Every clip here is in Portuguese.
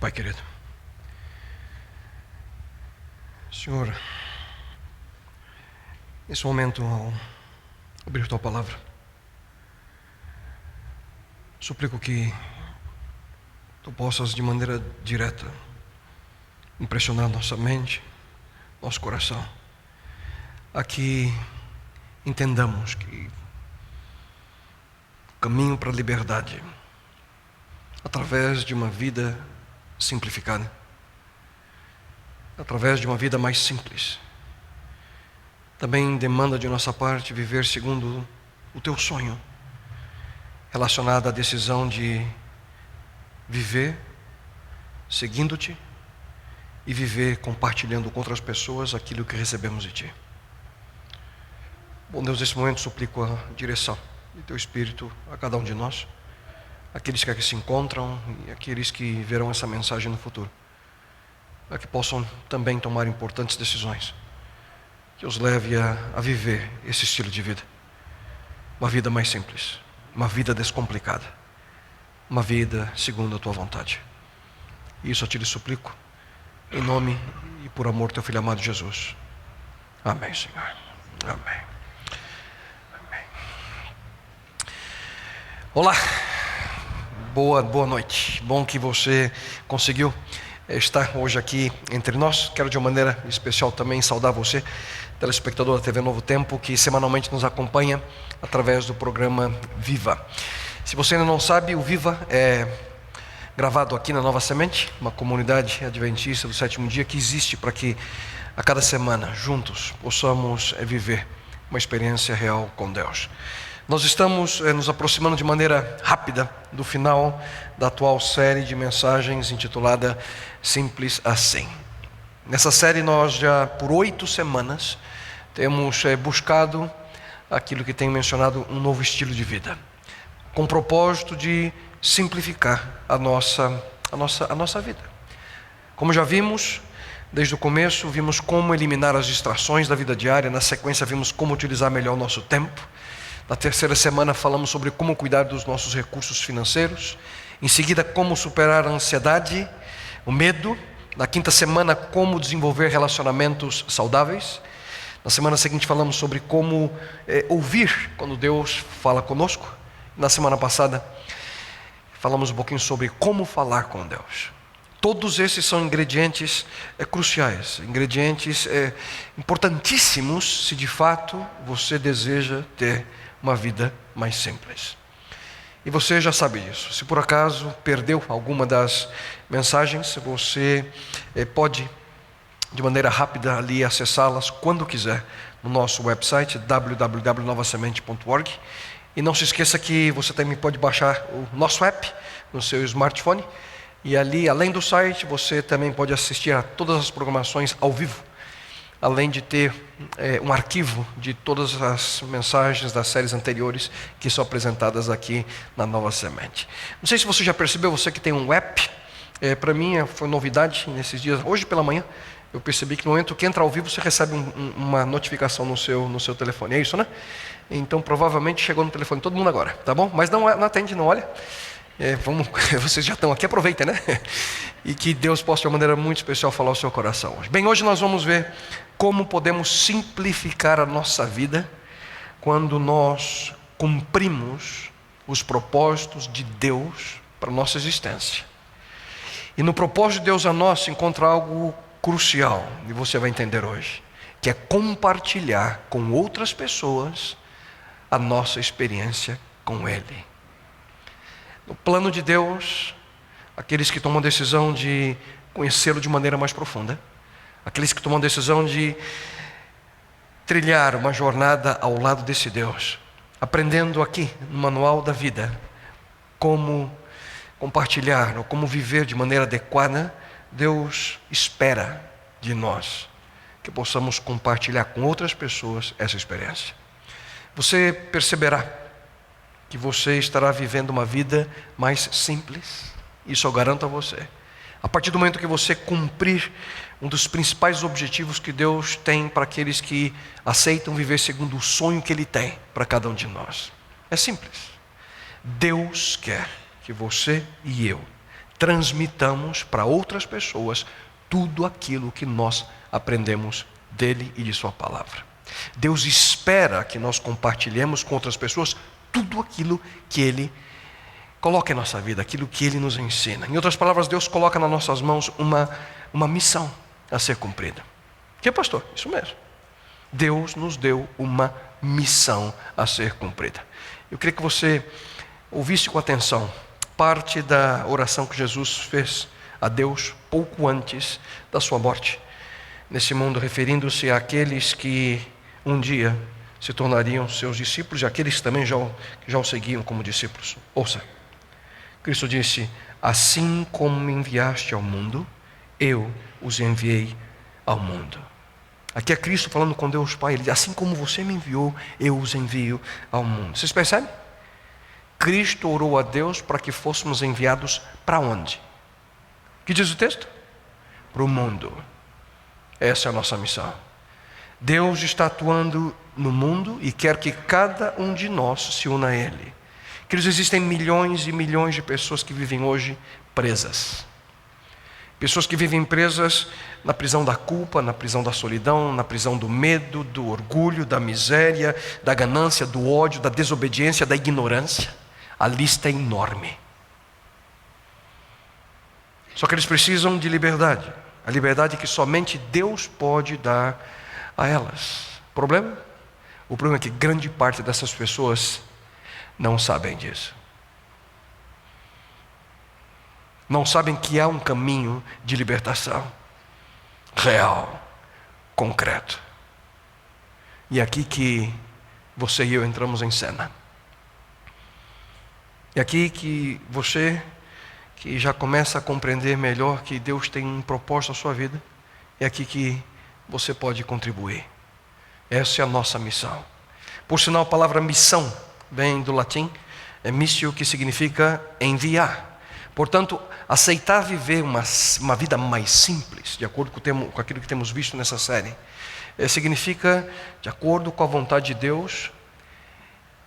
Pai querido. Senhor, nesse momento, ao abrir Tua palavra, suplico que Tu possas, de maneira direta, impressionar nossa mente, nosso coração, a que entendamos que o caminho para a liberdade, através de uma vida simplificada, através de uma vida mais simples, também demanda de nossa parte viver segundo o Teu sonho, relacionado à decisão de viver seguindo-Te e viver compartilhando com outras pessoas aquilo que recebemos de Ti. Bom Deus, nesse momento suplico a direção de Teu Espírito a cada um de nós, aqueles que aqui se encontram e aqueles que verão essa mensagem no futuro, para que possam também tomar importantes decisões que os leve a viver esse estilo de vida, uma vida mais simples, uma vida descomplicada, uma vida segundo a Tua vontade. Isso eu Te suplico, em nome e por amor do Teu Filho amado Jesus. Amém, Senhor. Amém. Amém. Olá, boa noite. Bom que você conseguiu estar hoje aqui entre nós. Quero de uma maneira especial também saudar você, telespectador da TV Novo Tempo, que semanalmente nos acompanha através do programa Viva. Se você ainda não sabe, o Viva é gravado aqui na Nova Semente, uma comunidade adventista do sétimo dia que existe para que a cada semana, juntos, possamos viver uma experiência real com Deus. Nós estamos nos aproximando de maneira rápida do final da atual série de mensagens intitulada Simples Assim. Nessa série nós já por 8 semanas temos buscado aquilo que tem mencionado um novo estilo de vida, com o propósito de simplificar a nossa vida. Como já vimos, desde o começo, vimos como eliminar as distrações da vida diária. Na sequência, vimos como utilizar melhor o nosso tempo. Na terceira semana, falamos sobre como cuidar dos nossos recursos financeiros. Em seguida, como superar a ansiedade, o medo. Na quinta semana, como desenvolver relacionamentos saudáveis. Na semana seguinte, falamos sobre como ouvir quando Deus fala conosco. Na semana passada, falamos um pouquinho sobre como falar com Deus. Todos esses são ingredientes cruciais, ingredientes importantíssimos se de fato você deseja ter uma vida mais simples. E você já sabe disso. Se por acaso perdeu alguma das mensagens, você pode de maneira rápida ali acessá-las quando quiser no nosso website www.novasemente.org. E não se esqueça que você também pode baixar o nosso app no seu smartphone. E ali, além do site, você também pode assistir a todas as programações ao vivo, além de ter um arquivo de todas as mensagens das séries anteriores que são apresentadas aqui na Nova Semente. Não sei se você já percebeu, você que tem um app, para mim foi novidade nesses dias. Hoje pela manhã eu percebi que no momento que entra ao vivo você recebe uma notificação no seu telefone, é isso, né? Então provavelmente chegou no telefone todo mundo agora, tá bom? Mas não atende, não olha. Vocês já estão aqui, aproveitem, né? E que Deus possa de uma maneira muito especial falar ao seu coração hoje. Bem, hoje nós vamos ver como podemos simplificar a nossa vida quando nós cumprimos os propósitos de Deus para a nossa existência. E no propósito de Deus a nós se encontra algo crucial, e você vai entender hoje, que é compartilhar com outras pessoas a nossa experiência com Ele. No plano de Deus, aqueles que tomam a decisão de conhecê-lo de maneira mais profunda, aqueles que tomam a decisão de trilhar uma jornada ao lado desse Deus, aprendendo aqui no manual da vida como compartilhar ou como viver de maneira adequada, Deus espera de nós que possamos compartilhar com outras pessoas essa experiência. Você perceberá que você estará vivendo uma vida mais simples, isso eu garanto a você. A partir do momento que você cumprir um dos principais objetivos que Deus tem para aqueles que aceitam viver segundo o sonho que Ele tem para cada um de nós. É simples. Deus quer que você e eu transmitamos para outras pessoas tudo aquilo que nós aprendemos dele e de sua palavra. Deus espera que nós compartilhemos com outras pessoas tudo aquilo que ele coloca em nossa vida, aquilo que ele nos ensina. Em outras palavras, Deus coloca nas nossas mãos uma missão a ser cumprida. Que, pastor? Isso mesmo. Deus nos deu uma missão a ser cumprida. Eu queria que você ouvisse com atenção parte da oração que Jesus fez a Deus pouco antes da sua morte nesse mundo, referindo-se àqueles que um dia se tornariam seus discípulos e àqueles que também já o seguiam como discípulos. Ouça, Cristo disse: assim como me enviaste ao mundo, eu os enviei ao mundo. Aqui é Cristo falando com Deus Pai. Ele diz: assim como você me enviou, eu os envio ao mundo. Vocês percebem? Cristo orou a Deus para que fôssemos enviados para onde? O que diz o texto? Para o mundo. Essa é a nossa missão. Deus está atuando no mundo e quer que cada um de nós se una a Ele. Queridos, existem milhões e milhões de pessoas que vivem hoje presas. Pessoas que vivem presas na prisão da culpa, na prisão da solidão, na prisão do medo, do orgulho, da miséria, da ganância, do ódio, da desobediência, da ignorância. A lista é enorme. Só que eles precisam de liberdade. A liberdade que somente Deus pode dar a elas. Problema? O problema é que grande parte dessas pessoas não sabem disso. Não sabem que há um caminho de libertação real, concreto. E é aqui que você e eu entramos em cena. É aqui que você, que já começa a compreender melhor que Deus tem um propósito na sua vida, é aqui que você pode contribuir. Essa é a nossa missão. Por sinal, a palavra missão vem do latim, é missio, que significa enviar. Portanto, aceitar viver uma vida mais simples, de acordo com aquilo que temos visto nessa série, significa, de acordo com a vontade de Deus,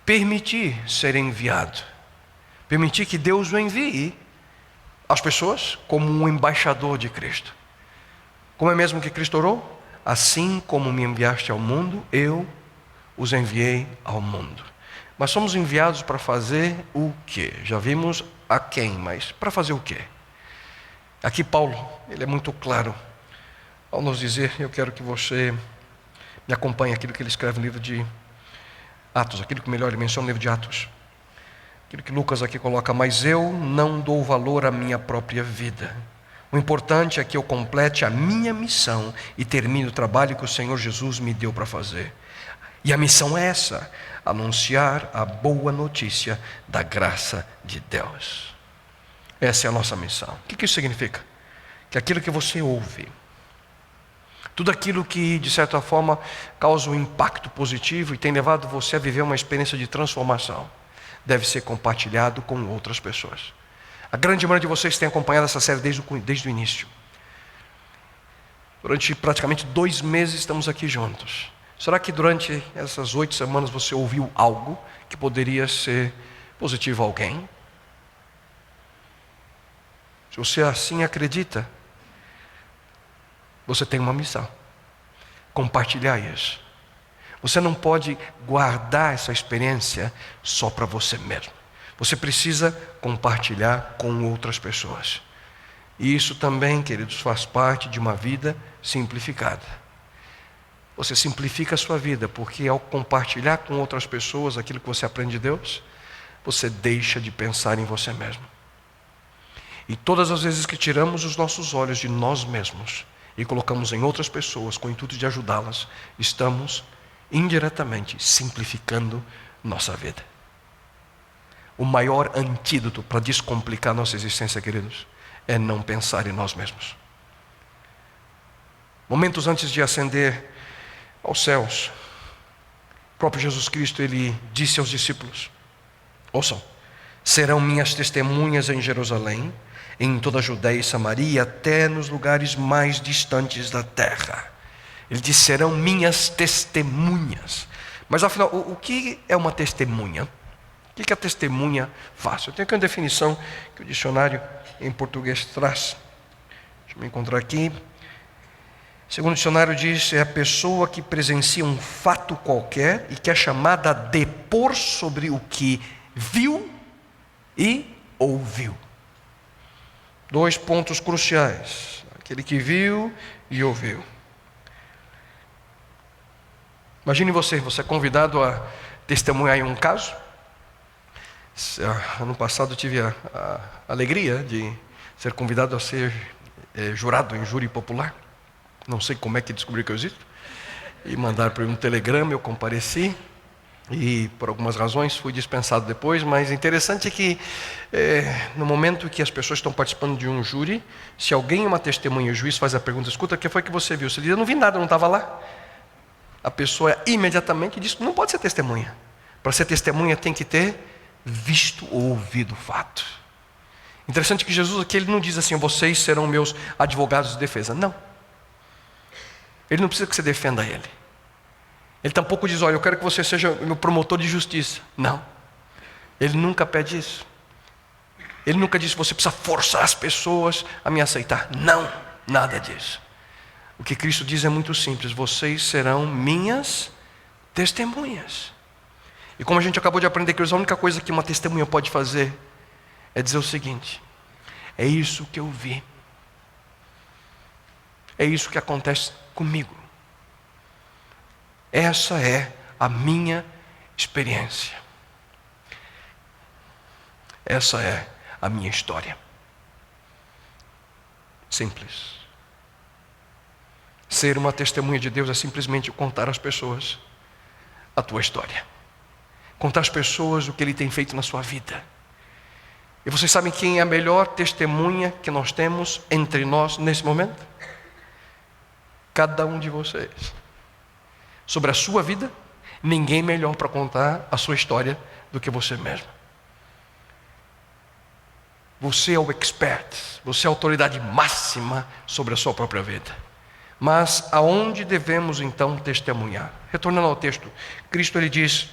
permitir ser enviado. Permitir que Deus o envie às pessoas como um embaixador de Cristo. Como é mesmo que Cristo orou? Assim como me enviaste ao mundo, eu os enviei ao mundo. Mas somos enviados para fazer o quê? Já vimos a quem, mas para fazer o quê? Aqui Paulo, ele é muito claro ao nos dizer, eu quero que você me acompanhe aquilo que ele escreve no livro de Atos, aquilo que melhor ele menciona no livro de Atos. Aquilo que Lucas aqui coloca: mas eu não dou valor à minha própria vida. O importante é que eu complete a minha missão e termine o trabalho que o Senhor Jesus me deu para fazer. E a missão é essa: anunciar a boa notícia da graça de Deus. Essa é a nossa missão. O que isso significa? Que aquilo que você ouve, tudo aquilo que de certa forma causa um impacto positivo e tem levado você a viver uma experiência de transformação, deve ser compartilhado com outras pessoas. A grande maioria de vocês tem acompanhado essa série desde o início. Durante praticamente 2 meses estamos aqui juntos. Será que durante essas 8 semanas você ouviu algo que poderia ser positivo a alguém? Se você assim acredita, você tem uma missão: compartilhar isso. Você não pode guardar essa experiência só para você mesmo. Você precisa compartilhar com outras pessoas. E isso também, queridos, faz parte de uma vida simplificada. Você simplifica a sua vida, porque ao compartilhar com outras pessoas aquilo que você aprende de Deus, você deixa de pensar em você mesmo. E todas as vezes que tiramos os nossos olhos de nós mesmos e colocamos em outras pessoas com o intuito de ajudá-las, estamos indiretamente simplificando nossa vida. O maior antídoto para descomplicar nossa existência, queridos, é não pensar em nós mesmos. Momentos antes de ascender aos céus, o próprio Jesus Cristo, ele disse aos discípulos: ouçam, serão minhas testemunhas em Jerusalém, em toda a Judeia e Samaria, até nos lugares mais distantes da terra. Ele disse: serão minhas testemunhas. Mas afinal, o que é uma testemunha? O que a testemunha faz? Eu tenho aqui uma definição que o dicionário em português traz. Deixa eu me encontrar aqui. Segundo o dicionário diz, é a pessoa que presencia um fato qualquer e que é chamada a depor sobre o que viu e ouviu. 2 pontos cruciais: aquele que viu e ouviu. Imagine você é convidado a testemunhar em um caso. Ano passado eu tive a alegria de ser convidado a ser jurado em júri popular. Não sei como é que descobriu que eu existo. E mandaram para mim um telegrama, eu compareci. E por algumas razões fui dispensado depois. Mas interessante é que no momento que as pessoas estão participando de um júri, se alguém é uma testemunha e o juiz faz a pergunta: escuta, o que foi que você viu? Você diz: eu não vi nada, eu não estava lá. A pessoa imediatamente diz: não pode ser testemunha. Para ser testemunha tem que ter visto ou ouvido o fato. Interessante que Jesus aqui, ele não diz assim: vocês serão meus advogados de defesa. Não. Ele não precisa que você defenda ele. Ele tampouco diz: olha, eu quero que você seja meu promotor de justiça. Não. Ele nunca pede isso. Ele nunca diz: você precisa forçar as pessoas a me aceitar. Não, nada disso. O que Cristo diz é muito simples: vocês serão minhas testemunhas. E como a gente acabou de aprender, que a única coisa que uma testemunha pode fazer é dizer o seguinte: é isso que eu vi. É isso que acontece comigo. Essa é a minha experiência. Essa é a minha história. Simples. Ser uma testemunha de Deus é simplesmente contar às pessoas a tua história. Contar às pessoas o que Ele tem feito na sua vida. E vocês sabem quem é a melhor testemunha que nós temos entre nós nesse momento? Cada um de vocês. Sobre a sua vida, ninguém melhor para contar a sua história do que você mesmo. Você é o expert, você é a autoridade máxima sobre a sua própria vida. Mas aonde devemos então testemunhar? Retornando ao texto, Cristo ele diz: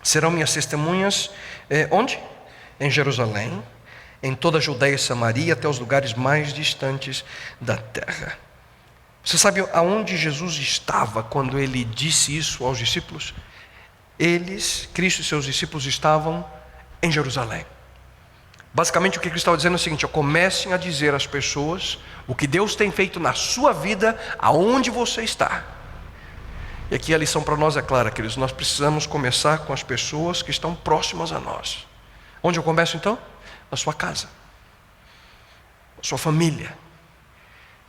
serão minhas testemunhas, onde? Em Jerusalém, em toda a Judeia e Samaria, até os lugares mais distantes da terra. Você sabe aonde Jesus estava quando ele disse isso aos discípulos? Cristo e seus discípulos estavam em Jerusalém. Basicamente o que Cristo estava dizendo é o seguinte: comecem a dizer às pessoas o que Deus tem feito na sua vida, aonde você está. E aqui a lição para nós é clara, queridos: nós precisamos começar com as pessoas que estão próximas a nós. Onde eu começo então? Na sua casa, na sua família,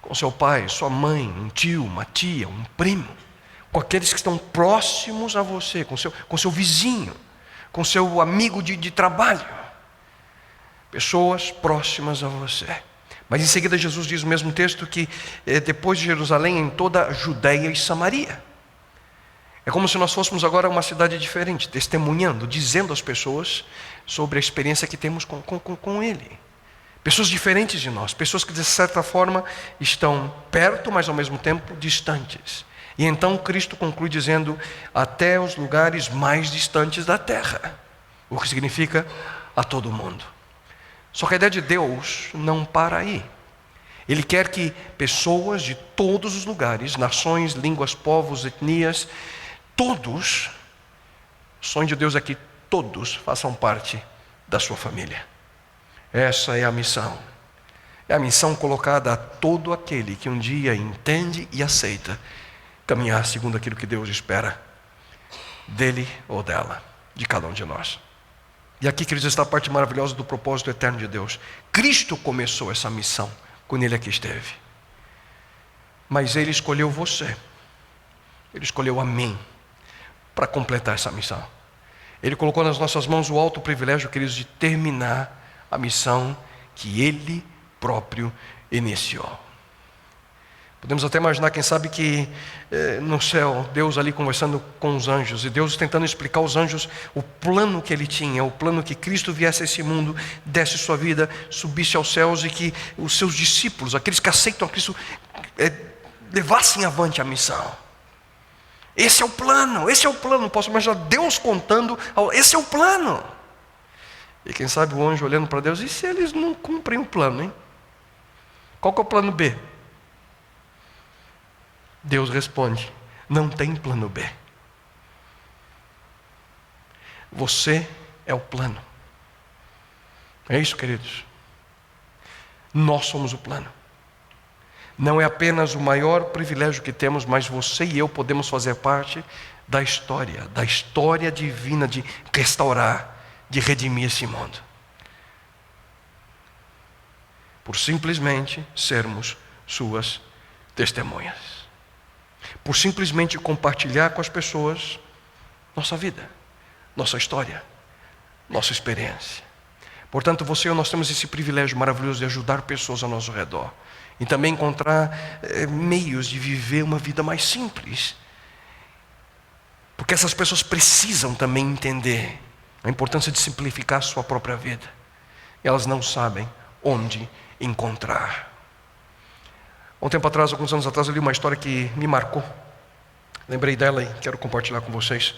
com seu pai, sua mãe, um tio, uma tia, um primo, com aqueles que estão próximos a você, com seu vizinho, com seu amigo de trabalho. Pessoas próximas a você. Mas em seguida Jesus diz no mesmo texto que depois de Jerusalém, em toda a Judeia e Samaria. É como se nós fôssemos agora uma cidade diferente, testemunhando, dizendo às pessoas sobre a experiência que temos com Ele. Pessoas diferentes de nós, pessoas que de certa forma estão perto, mas ao mesmo tempo distantes. E então Cristo conclui dizendo: até os lugares mais distantes da terra. O que significa a todo mundo. Só que a ideia de Deus não para aí. Ele quer que pessoas de todos os lugares, nações, línguas, povos, etnias, todos, o sonho de Deus é que todos façam parte da sua família. Essa é a missão. É a missão colocada a todo aquele que um dia entende e aceita caminhar segundo aquilo que Deus espera dele ou dela, de cada um de nós. E aqui, queridos, está a parte maravilhosa do propósito eterno de Deus. Cristo começou essa missão quando Ele aqui esteve. Mas Ele escolheu você. Ele escolheu a mim para completar essa missão. Ele colocou nas nossas mãos o alto privilégio, queridos, de terminar a missão que Ele próprio iniciou. Podemos até imaginar, quem sabe, que no céu, Deus ali conversando com os anjos, e Deus tentando explicar aos anjos o plano que Ele tinha, o plano que Cristo viesse a esse mundo, desse sua vida, subisse aos céus, e que os seus discípulos, aqueles que aceitam a Cristo, levassem avante a missão. Esse é o plano, posso imaginar Deus contando, esse é o plano. E quem sabe o anjo olhando para Deus, e se eles não cumprem o plano, hein? Qual que é o plano B? Deus responde: não tem plano B. Você é o plano. É isso, queridos. Nós somos o plano. Não é apenas o maior privilégio que temos, mas você e eu podemos fazer parte da história divina de restaurar, de redimir esse mundo. Por simplesmente sermos suas testemunhas. Por simplesmente compartilhar com as pessoas nossa vida, nossa história, nossa experiência. Portanto, você e eu, nós temos esse privilégio maravilhoso de ajudar pessoas ao nosso redor. E também encontrar meios de viver uma vida mais simples. Porque essas pessoas precisam também entender a importância de simplificar a sua própria vida. E elas não sabem onde encontrar. Um tempo atrás, alguns anos atrás, eu li uma história que me marcou. Lembrei dela e quero compartilhar com vocês.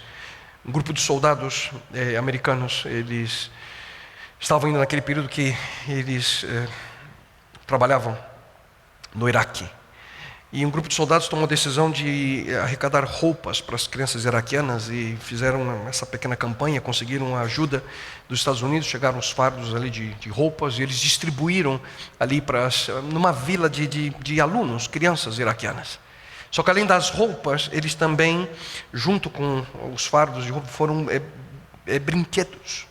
Um grupo de soldados americanos, eles estavam indo naquele período que eles trabalhavam no Iraque. E um grupo de soldados tomou a decisão de arrecadar roupas para as crianças iraquianas e fizeram essa pequena campanha, conseguiram a ajuda dos Estados Unidos, chegaram os fardos ali de roupas e eles distribuíram ali numa vila de alunos, crianças iraquianas. Só que além das roupas, eles também, junto com os fardos de roupa, foram brinquedos.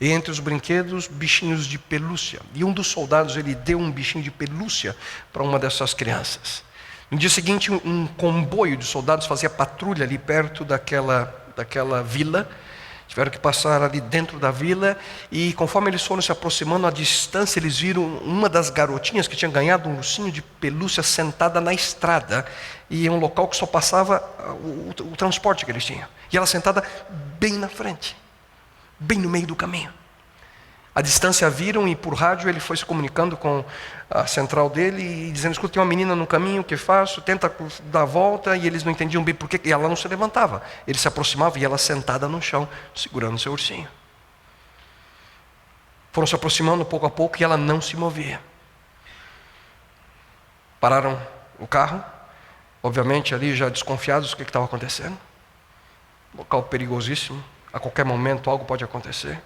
E entre os brinquedos, bichinhos de pelúcia. E um dos soldados, ele deu um bichinho de pelúcia para uma dessas crianças. No dia seguinte, um comboio de soldados fazia patrulha ali perto daquela vila. Tiveram que passar ali dentro da vila. E conforme eles foram se aproximando, à distância, eles viram uma das garotinhas que tinha ganhado um ursinho de pelúcia sentada na estrada. E em um local que só passava o transporte que eles tinham. E ela sentada bem na frente, bem no meio do caminho. À distância viram e por rádio ele foi se comunicando com a central dele e dizendo: escuta, tem uma menina no caminho, o que faço? Tenta dar a volta. E eles não entendiam bem por quê. E ela não se levantava. Ele se aproximava e ela sentada no chão, segurando seu ursinho. Foram se aproximando pouco a pouco e ela não se movia. Pararam o carro, obviamente ali já desconfiados do que estava acontecendo. Local perigosíssimo, a qualquer momento algo pode acontecer.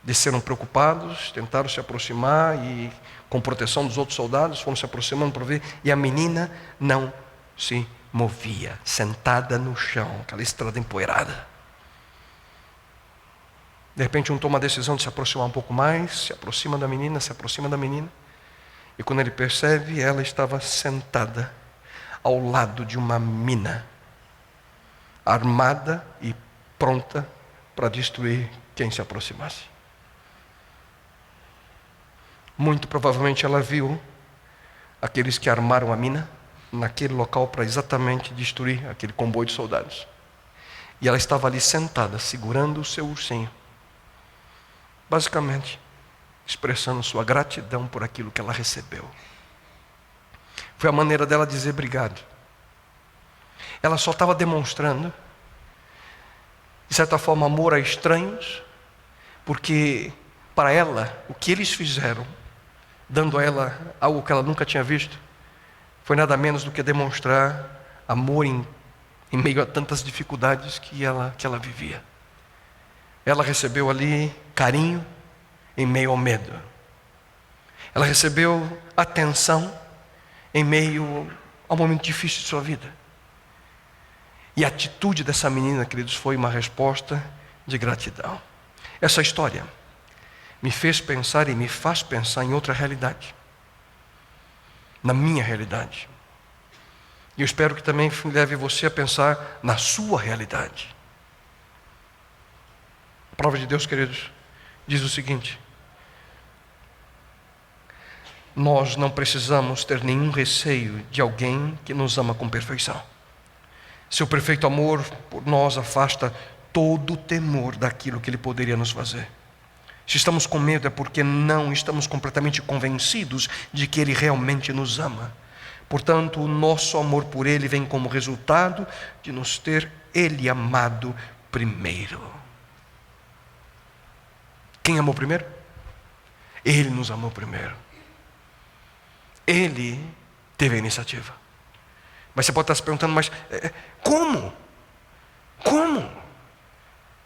Desceram preocupados, tentaram se aproximar e, com proteção dos outros soldados, foram se aproximando para ver, e a menina não se movia, sentada no chão, aquela estrada empoeirada. De repente um toma a decisão de se aproximar um pouco mais, se aproxima da menina, e quando ele percebe, ela estava sentada ao lado de uma mina, armada e pronta para destruir quem se aproximasse. Muito provavelmente ela viu aqueles que armaram a mina naquele local para exatamente destruir aquele comboio de soldados. E ela estava ali sentada, segurando o seu ursinho, basicamente expressando sua gratidão por aquilo que ela recebeu. Foi a maneira dela dizer obrigado. Ela só estava demonstrando, de certa forma, amor a estranhos, porque para ela, o que eles fizeram, dando a ela algo que ela nunca tinha visto, foi nada menos do que demonstrar amor em meio a tantas dificuldades que ela vivia. Ela recebeu ali carinho em meio ao medo. Ela recebeu atenção em meio ao momento difícil de sua vida. E a atitude dessa menina, queridos, foi uma resposta de gratidão. Essa história me fez pensar e me faz pensar em outra realidade, na minha realidade. E eu espero que também leve você a pensar na sua realidade. A palavra de Deus, queridos, diz o seguinte: nós não precisamos ter nenhum receio de alguém que nos ama com perfeição. Seu perfeito amor por nós afasta todo o temor daquilo que Ele poderia nos fazer. Se estamos com medo é porque não estamos completamente convencidos de que Ele realmente nos ama. Portanto, o nosso amor por Ele vem como resultado de nos ter Ele amado primeiro. Quem amou primeiro? Ele nos amou primeiro. Ele teve a iniciativa. Mas você pode estar se perguntando, mas como? Como?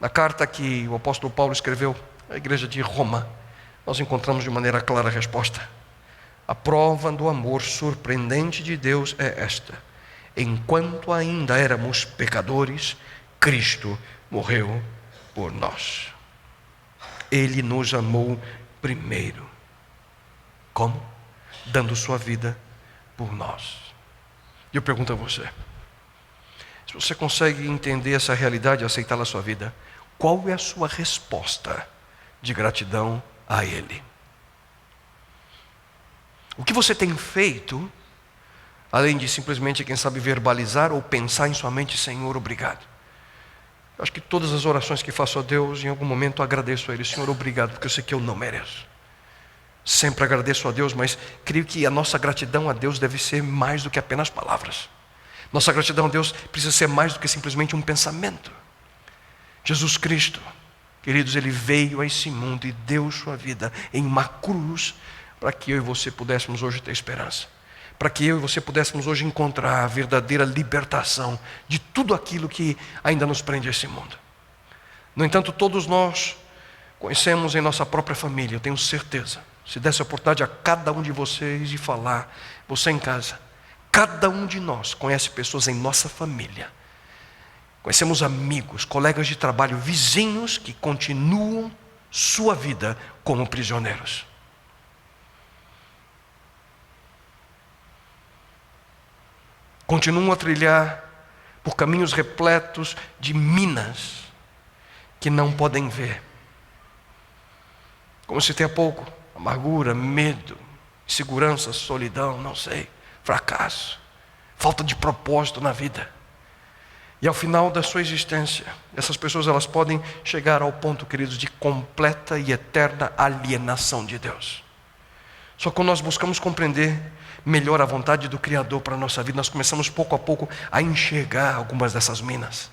Na carta que o apóstolo Paulo escreveu à igreja de Roma, nós encontramos de maneira clara a resposta. A prova do amor surpreendente de Deus é esta: enquanto ainda éramos pecadores, Cristo morreu por nós. Ele nos amou primeiro. Como? Dando sua vida por nós. E eu pergunto a você, se você consegue entender essa realidade e aceitá-la na sua vida, qual é a sua resposta de gratidão a Ele? O que você tem feito, além de simplesmente, quem sabe, verbalizar ou pensar em sua mente: Senhor, obrigado. Eu acho que todas as orações que faço a Deus, em algum momento agradeço a Ele: Senhor, obrigado, porque eu sei que eu não mereço. Sempre agradeço a Deus, mas creio que a nossa gratidão a Deus deve ser mais do que apenas palavras. Nossa gratidão a Deus precisa ser mais do que simplesmente um pensamento. Jesus Cristo, queridos, Ele veio a esse mundo e deu sua vida em uma cruz para que eu e você pudéssemos hoje ter esperança, para que eu e você pudéssemos hoje encontrar a verdadeira libertação de tudo aquilo que ainda nos prende a esse mundo. No entanto, todos nós conhecemos em nossa própria família, eu tenho certeza, se desse a oportunidade a cada um de vocês de falar, você em casa, cada um de nós conhece pessoas em nossa família, conhecemos amigos, colegas de trabalho, vizinhos que continuam sua vida como prisioneiros. Continuam a trilhar por caminhos repletos de minas que não podem ver. Como citei há pouco, amargura, medo, insegurança, solidão, não sei, fracasso, falta de propósito na vida. E ao final da sua existência, essas pessoas elas podem chegar ao ponto, queridos, de completa e eterna alienação de Deus. Só que quando nós buscamos compreender melhor a vontade do Criador para a nossa vida, nós começamos pouco a pouco a enxergar algumas dessas minas.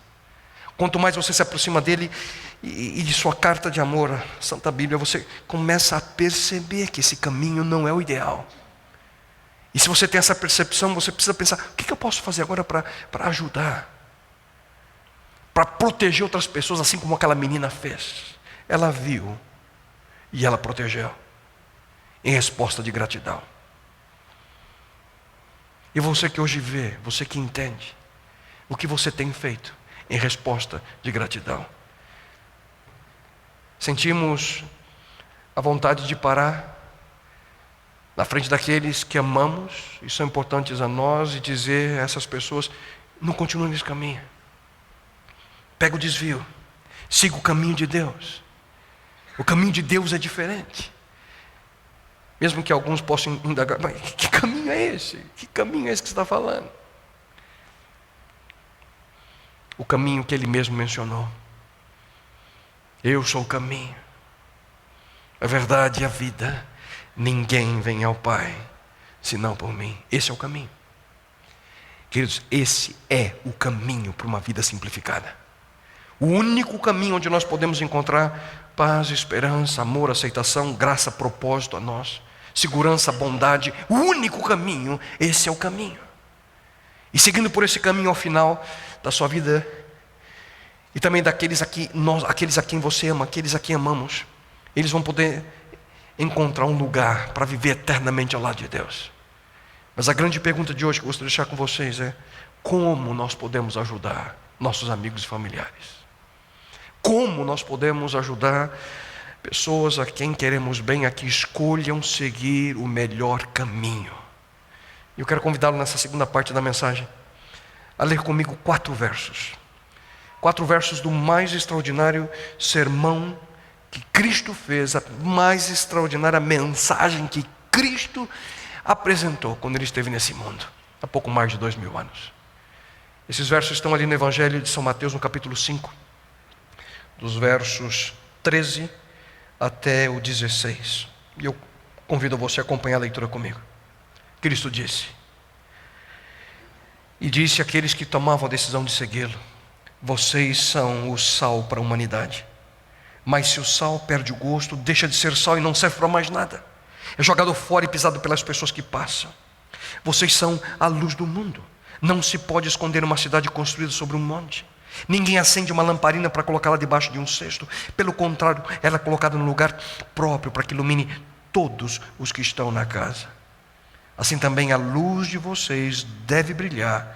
Quanto mais você se aproxima dele e de sua carta de amor, a Santa Bíblia, você começa a perceber que esse caminho não é o ideal. E se você tem essa percepção, você precisa pensar: o que eu posso fazer agora para ajudar? Para proteger outras pessoas, assim como aquela menina fez. Ela viu e ela protegeu, em resposta de gratidão. E você que hoje vê, você que entende, o que você tem feito em resposta de gratidão? Sentimos a vontade de parar na frente daqueles que amamos e são importantes a nós e dizer a essas pessoas: não continue nesse caminho, pega o desvio, siga o caminho de Deus. O caminho de Deus é diferente. Mesmo que alguns possam indagar: mas que caminho é esse? Que caminho é esse que você está falando? O caminho que Ele mesmo mencionou: eu sou o caminho, a verdade e a vida. Ninguém vem ao Pai senão por mim. Esse é o caminho. Queridos, esse é o caminho para uma vida simplificada. O único caminho onde nós podemos encontrar paz, esperança, amor, aceitação, graça, propósito a nós, segurança, bondade. O único caminho, esse é o caminho. E seguindo por esse caminho ao final da sua vida, e também daqueles aqueles a quem você ama, aqueles a quem amamos, eles vão poder encontrar um lugar para viver eternamente ao lado de Deus. Mas a grande pergunta de hoje que eu gostaria de deixar com vocês é: como nós podemos ajudar nossos amigos e familiares? Como nós podemos ajudar pessoas a quem queremos bem, a que escolham seguir o melhor caminho? Eu quero convidá-lo nessa segunda parte da mensagem a ler comigo 4 versos. 4 versos do mais extraordinário sermão que Cristo fez, a mais extraordinária mensagem que Cristo apresentou quando Ele esteve nesse mundo, há pouco mais de 2000 anos. Esses versos estão ali no Evangelho de São Mateus, no capítulo 5, dos versos 13 até o 16. E eu convido você a acompanhar a leitura comigo. Cristo disse: e disse àqueles que tomavam a decisão de segui-lo: vocês são o sal para a humanidade. Mas se o sal perde o gosto, deixa de ser sal e não serve para mais nada. É jogado fora e pisado pelas pessoas que passam. Vocês são a luz do mundo. Não se pode esconder uma cidade construída sobre um monte. Ninguém acende uma lamparina para colocá-la debaixo de um cesto. Pelo contrário, ela é colocada no lugar próprio para que ilumine todos os que estão na casa. Assim também a luz de vocês deve brilhar,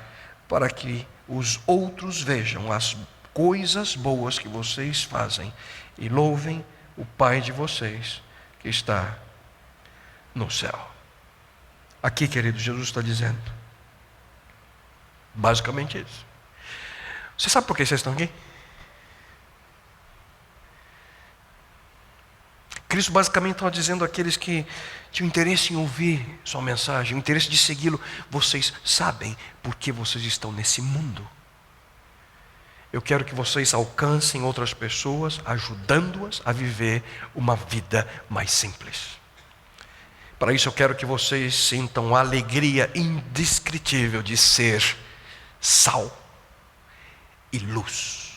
para que os outros vejam as coisas boas que vocês fazem e louvem o Pai de vocês que está no céu. Aqui, querido, Jesus está dizendo basicamente isso. Você sabe por que vocês estão aqui? Cristo basicamente estava dizendo àqueles que tinham interesse em ouvir sua mensagem, o interesse de segui-lo: vocês sabem por que vocês estão nesse mundo. Eu quero que vocês alcancem outras pessoas, ajudando-as a viver uma vida mais simples. Para isso eu quero que vocês sintam a alegria indescritível de ser sal e luz.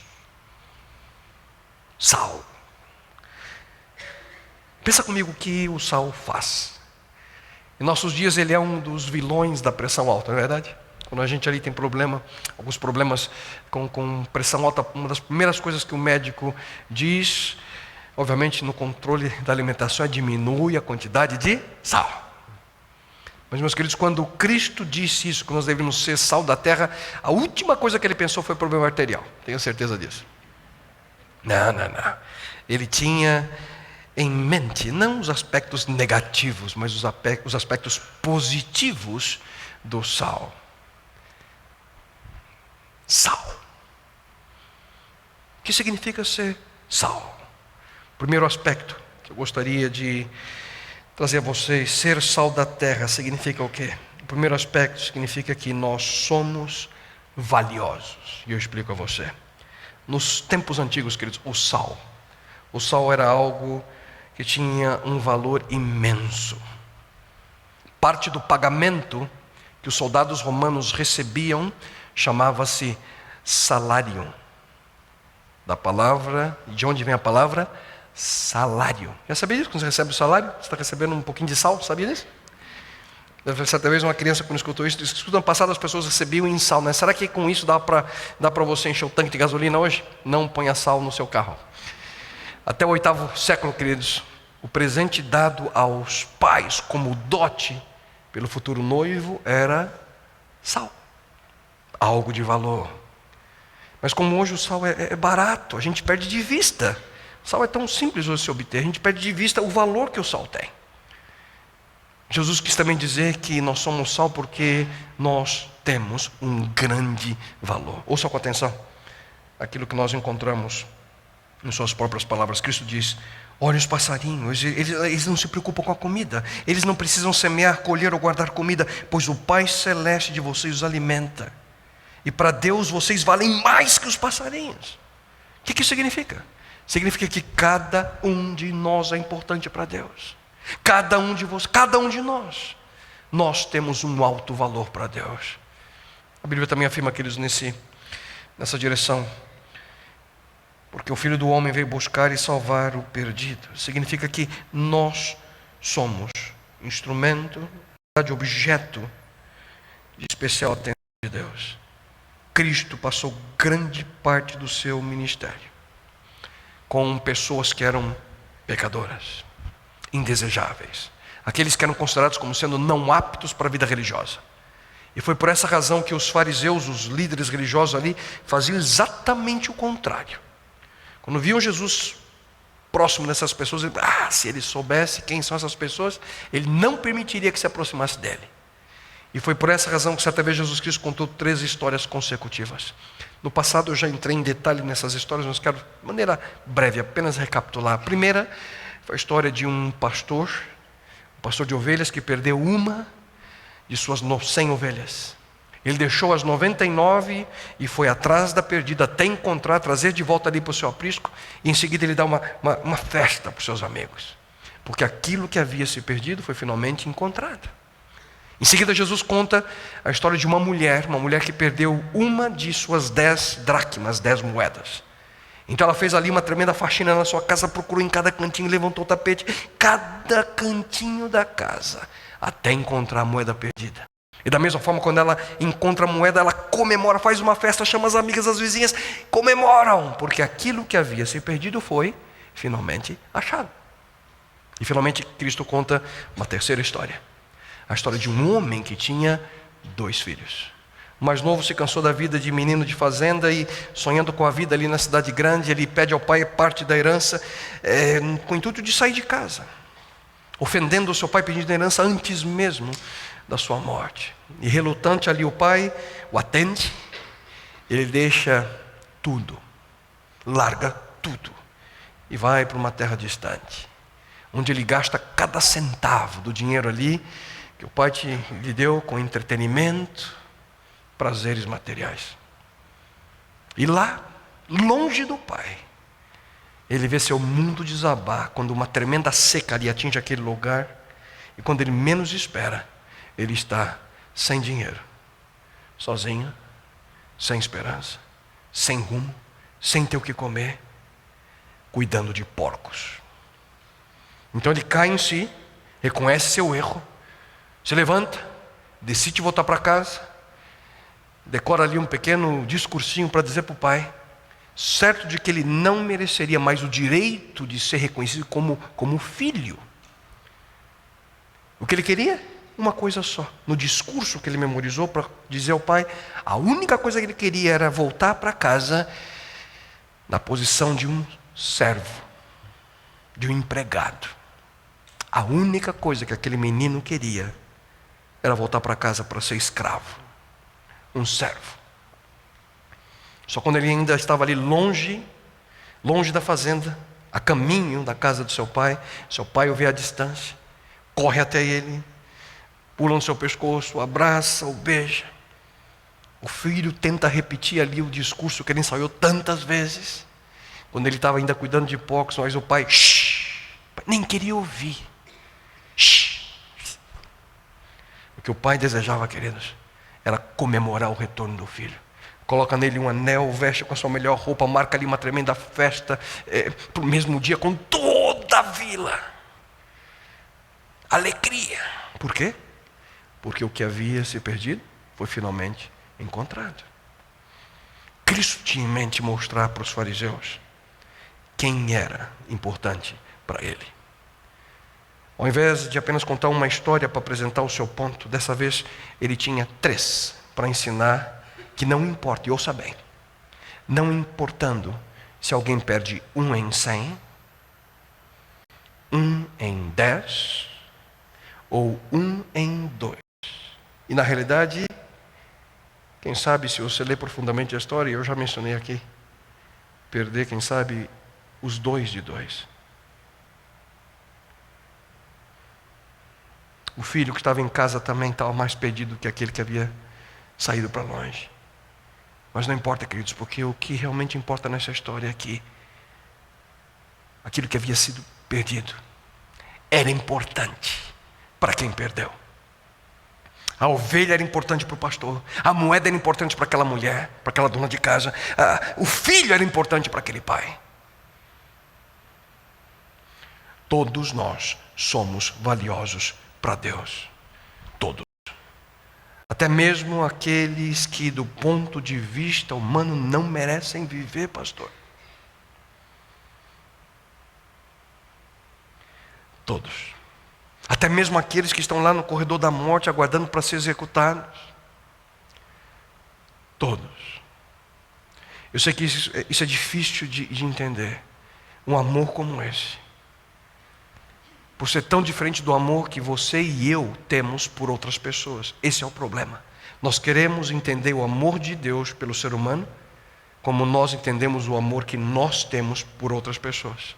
Sal. Pensa comigo o que o sal faz. Em nossos dias ele é um dos vilões da pressão alta, não é verdade? Quando a gente ali tem alguns problemas com pressão alta, uma das primeiras coisas que o médico diz, obviamente no controle da alimentação, é diminui a quantidade de sal. Mas, meus queridos, quando Cristo disse isso, que nós deveríamos ser sal da terra, a última coisa que ele pensou foi problema arterial. Tenho certeza disso. Não. Ele tinha em mente não os aspectos negativos, mas os aspectos positivos do sal. Sal. O que significa ser sal? Primeiro aspecto que eu gostaria de trazer a vocês: ser sal da terra significa o quê? O primeiro aspecto significa que nós somos valiosos. E eu explico a você. Nos tempos antigos, queridos, o sal era algo que tinha um valor imenso. Parte do pagamento que os soldados romanos recebiam chamava-se salário. Da palavra, de onde vem a palavra? Salário. Já sabia disso? Quando você recebe o salário, você está recebendo um pouquinho de sal, sabia disso? Certa vez uma criança, quando escutou isso, disse que no ano passado as pessoas recebiam em sal, né? Será que com isso dá para você encher o tanque de gasolina hoje? Não ponha sal no seu carro. Até o 8º século, queridos, o presente dado aos pais como dote pelo futuro noivo era sal. Algo de valor. Mas como hoje o sal é barato, a gente perde de vista. O sal é tão simples de se obter, a gente perde de vista o valor que o sal tem. Jesus quis também dizer que nós somos sal porque nós temos um grande valor. Ouça com atenção aquilo que nós encontramos em suas próprias palavras. Cristo diz: olha os passarinhos, eles não se preocupam com a comida, eles não precisam semear, colher ou guardar comida, pois o Pai Celeste de vocês os alimenta. E para Deus vocês valem mais que os passarinhos. O que isso significa? Significa que cada um de nós é importante para Deus. Cada um de vocês, cada um de nós temos um alto valor para Deus. A Bíblia também afirma, queridos, nessa direção: porque o Filho do Homem veio buscar e salvar o perdido. Significa que nós somos instrumento, objeto de especial atenção de Deus. Cristo passou grande parte do seu ministério com pessoas que eram pecadoras, indesejáveis, aqueles que eram considerados como sendo não aptos para a vida religiosa. E foi por essa razão que os fariseus, os líderes religiosos ali, faziam exatamente o contrário. Quando viam Jesus próximo dessas pessoas, se ele soubesse quem são essas pessoas, ele não permitiria que se aproximasse dele. E foi por essa razão que certa vez Jesus Cristo contou 3 histórias consecutivas. No passado eu já entrei em detalhe nessas histórias, mas quero, de maneira breve, apenas recapitular. A primeira foi a história de um pastor de ovelhas, que perdeu uma de suas 100 ovelhas. Ele deixou as 99 e foi atrás da perdida até encontrar, trazer de volta ali para o seu aprisco, e em seguida ele dá uma festa para os seus amigos, porque aquilo que havia se perdido foi finalmente encontrado. Em seguida Jesus conta a história de uma mulher que perdeu uma de suas 10 dracmas, 10 moedas. Então ela fez ali uma tremenda faxina na sua casa, procurou em cada cantinho, levantou o tapete, cada cantinho da casa, até encontrar a moeda perdida. E da mesma forma, quando ela encontra a moeda, ela comemora, faz uma festa, chama as amigas, as vizinhas, comemoram, porque aquilo que havia se perdido foi finalmente achado. E finalmente Cristo conta uma terceira história, a história de um homem que tinha 2 filhos. O mais novo se cansou da vida de menino de fazenda e, sonhando com a vida ali na cidade grande, ele pede ao pai parte da herança, com o intuito de sair de casa, ofendendo o seu pai, pedindo a herança antes mesmo da sua morte. E relutante ali o pai o atende, ele deixa tudo, larga tudo e vai para uma terra distante, onde ele gasta cada centavo do dinheiro ali que o pai lhe deu com entretenimento, prazeres materiais. E lá, longe do pai, ele vê seu mundo desabar quando uma tremenda seca lhe atinge aquele lugar, e quando ele menos espera, ele está sem dinheiro, sozinho, sem esperança, sem rumo, sem ter o que comer, cuidando de porcos. Então ele cai em si, reconhece seu erro, se levanta, decide voltar para casa, decora ali um pequeno discursinho para dizer para o pai, certo de que ele não mereceria mais o direito de ser reconhecido como filho. O que ele queria? Uma coisa só. No discurso que ele memorizou para dizer ao pai, a única coisa que ele queria era voltar para casa na posição de um servo, de um empregado. A única coisa que aquele menino queria era voltar para casa para ser escravo, um servo. Só quando ele ainda estava ali longe da fazenda, a caminho da casa do seu pai o vê à distância, corre até ele, pula no seu pescoço, o abraça, o beija. O filho tenta repetir ali o discurso que ele ensaiou tantas vezes, quando ele estava ainda cuidando de porcos, mas o pai nem queria ouvir. O que o pai desejava, queridos, era comemorar o retorno do filho. Coloca nele um anel, veste com a sua melhor roupa, marca ali uma tremenda festa, para o mesmo dia, com toda a vila. Alegria. Por quê? Porque o que havia se perdido foi finalmente encontrado. Cristo tinha em mente mostrar para os fariseus quem era importante para ele. Ao invés de apenas contar uma história para apresentar o seu ponto, dessa vez ele tinha 3 para ensinar que não importa, e ouça bem, não importando se alguém perde 1 em 100, 1 em 10 ou 1 em 2. E na realidade, quem sabe, se você ler profundamente a história, eu já mencionei aqui, perder, quem sabe, os 2 de 2. O filho que estava em casa também estava mais perdido que aquele que havia saído para longe. Mas não importa, queridos, porque o que realmente importa nessa história é que aquilo que havia sido perdido era importante para quem perdeu. A ovelha era importante para o pastor, a moeda era importante para aquela mulher, para aquela dona de casa, o filho era importante para aquele pai. Todos nós somos valiosos para Deus. Todos. Até mesmo aqueles que do ponto de vista humano não merecem viver, pastor. Todos. Até mesmo aqueles que estão lá no corredor da morte aguardando para ser executados. Todos. Eu sei que isso é difícil de entender. Um amor como esse. Por ser tão diferente do amor que você e eu temos por outras pessoas. Esse é o problema. Nós queremos entender o amor de Deus pelo ser humano, como nós entendemos o amor que nós temos por outras pessoas.